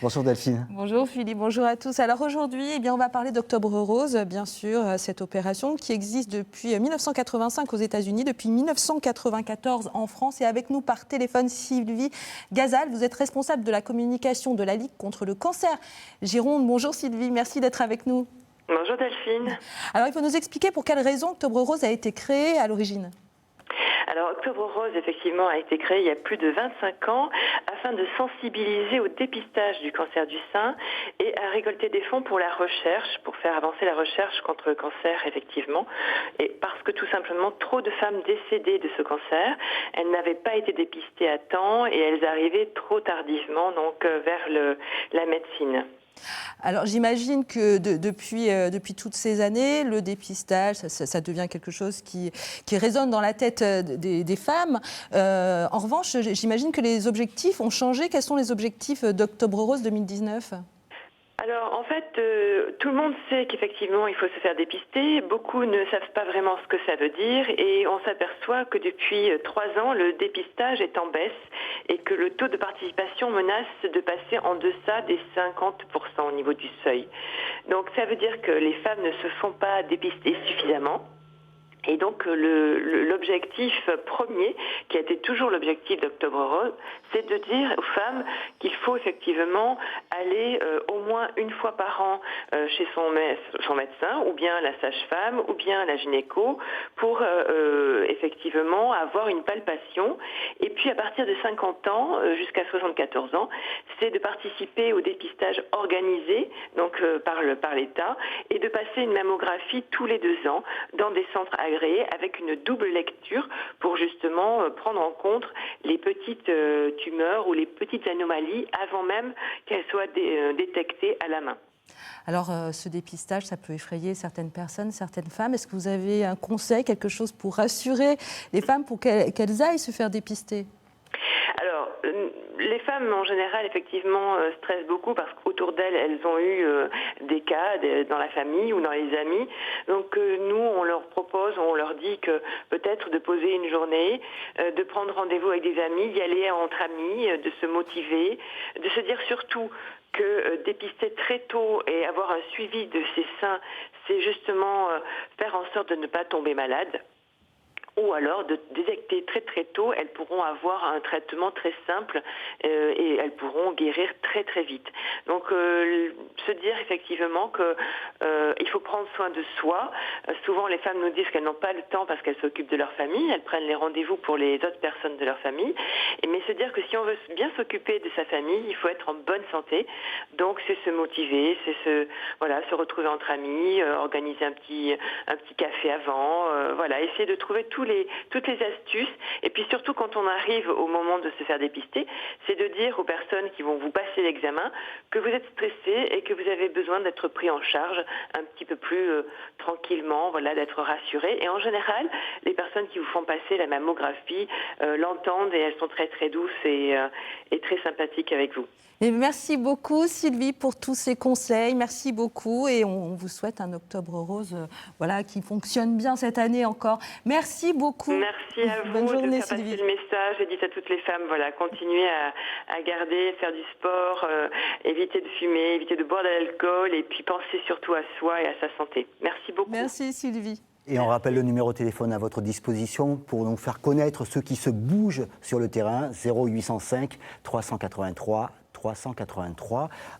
Bonjour Delphine. Bonjour Philippe, bonjour à tous. Alors aujourd'hui, on va parler d'Octobre Rose, bien sûr, cette opération qui existe depuis 1985 aux États-Unis, depuis 1994 en France. Et avec nous par téléphone, Sylvie Gazal, vous êtes responsable de la communication de la Ligue contre le cancer Gironde. Bonjour Sylvie, merci d'être avec nous. Bonjour Delphine. Alors il faut nous expliquer pour quelle raison Octobre Rose a été créé à l'origine. Alors Octobre Rose, effectivement, a été créé il y a plus de 25 ans afin de sensibiliser au dépistage du cancer du sein et à récolter des fonds pour la recherche, pour faire avancer la recherche contre le cancer, effectivement. Et parce que tout simplement, trop de femmes décédées de ce cancer, elles n'avaient pas été dépistées à temps et elles arrivaient trop tardivement donc vers la médecine. Alors j'imagine que depuis toutes ces années, le dépistage, ça devient quelque chose qui résonne dans la tête des femmes. En revanche, j'imagine que les objectifs ont changé. Quels sont les objectifs d'Octobre Rose 2019 ? Alors en fait, tout le monde sait qu'effectivement il faut se faire dépister. Beaucoup ne savent pas vraiment ce que ça veut dire et on s'aperçoit que depuis 3 ans, le dépistage est en baisse et que le taux de participation menace de passer en deçà des 50% au niveau du seuil. Donc ça veut dire que les femmes ne se font pas dépister suffisamment. Et donc l'objectif premier, qui a été toujours l'objectif d'Octobre Rose, c'est de dire aux femmes qu'il faut effectivement aller au moins une fois par an chez son médecin, ou bien la sage-femme, ou bien la gynéco, pour effectivement avoir une palpation. Et puis à partir de 50 ans jusqu'à 74 ans, c'est de participer au dépistage organisé donc par l'État et de passer une mammographie tous les 2 ans dans des centres agréés avec une double lecture pour justement prendre en compte les petites tumeurs ou les petites anomalies avant même qu'elles soient détectées à la main. Alors ce dépistage, ça peut effrayer certaines personnes, certaines femmes. Est-ce que vous avez un conseil, quelque chose pour rassurer les femmes pour qu'elles aillent se faire dépister ? Alors, les femmes en général effectivement stressent beaucoup parce qu'autour d'elles, elles ont eu des cas dans la famille ou dans les amis. Donc nous, on leur propose, on leur dit que peut-être de poser une journée, de prendre rendez-vous avec des amis, d'y aller entre amis, de se motiver, de se dire surtout que dépister très tôt et avoir un suivi de ses seins, c'est justement faire en sorte de ne pas tomber malade. Ou alors de détecter très très tôt, elles pourront avoir un traitement très simple et elles pourront guérir très très vite. Donc se dire effectivement qu'il faut prendre soin de soi. Souvent les femmes nous disent qu'elles n'ont pas le temps parce qu'elles s'occupent de leur famille, elles prennent les rendez-vous pour les autres personnes de leur famille. Mais se dire que si on veut bien s'occuper de sa famille, il faut être en bonne santé. Donc c'est se motiver, c'est se retrouver entre amis, organiser un petit café avant, essayer de trouver toutes les astuces. Et puis surtout quand on arrive au moment de se faire dépister, c'est de dire aux personnes qui vont vous passer l'examen que vous êtes stressé et que vous avez besoin d'être pris en charge un petit peu plus tranquillement, d'être rassuré. Et en général, les personnes qui vous font passer la mammographie l'entendent et elles sont très très douces et très sympathiques avec vous. Et merci beaucoup Sylvie pour tous ces conseils, merci beaucoup et on vous souhaite un Octobre Rose qui fonctionne bien cette année encore. Merci beaucoup. Merci à vous. Bonne journée de faire Sylvie. passer le message et dites à toutes les femmes, continuez à garder, faire du sport, éviter de fumer, éviter de boire de l'alcool et puis pensez surtout à soi et à sa santé. Merci beaucoup. Merci Sylvie. Et on rappelle le numéro de téléphone à votre disposition pour nous faire connaître ceux qui se bougent sur le terrain, 0805 383 383.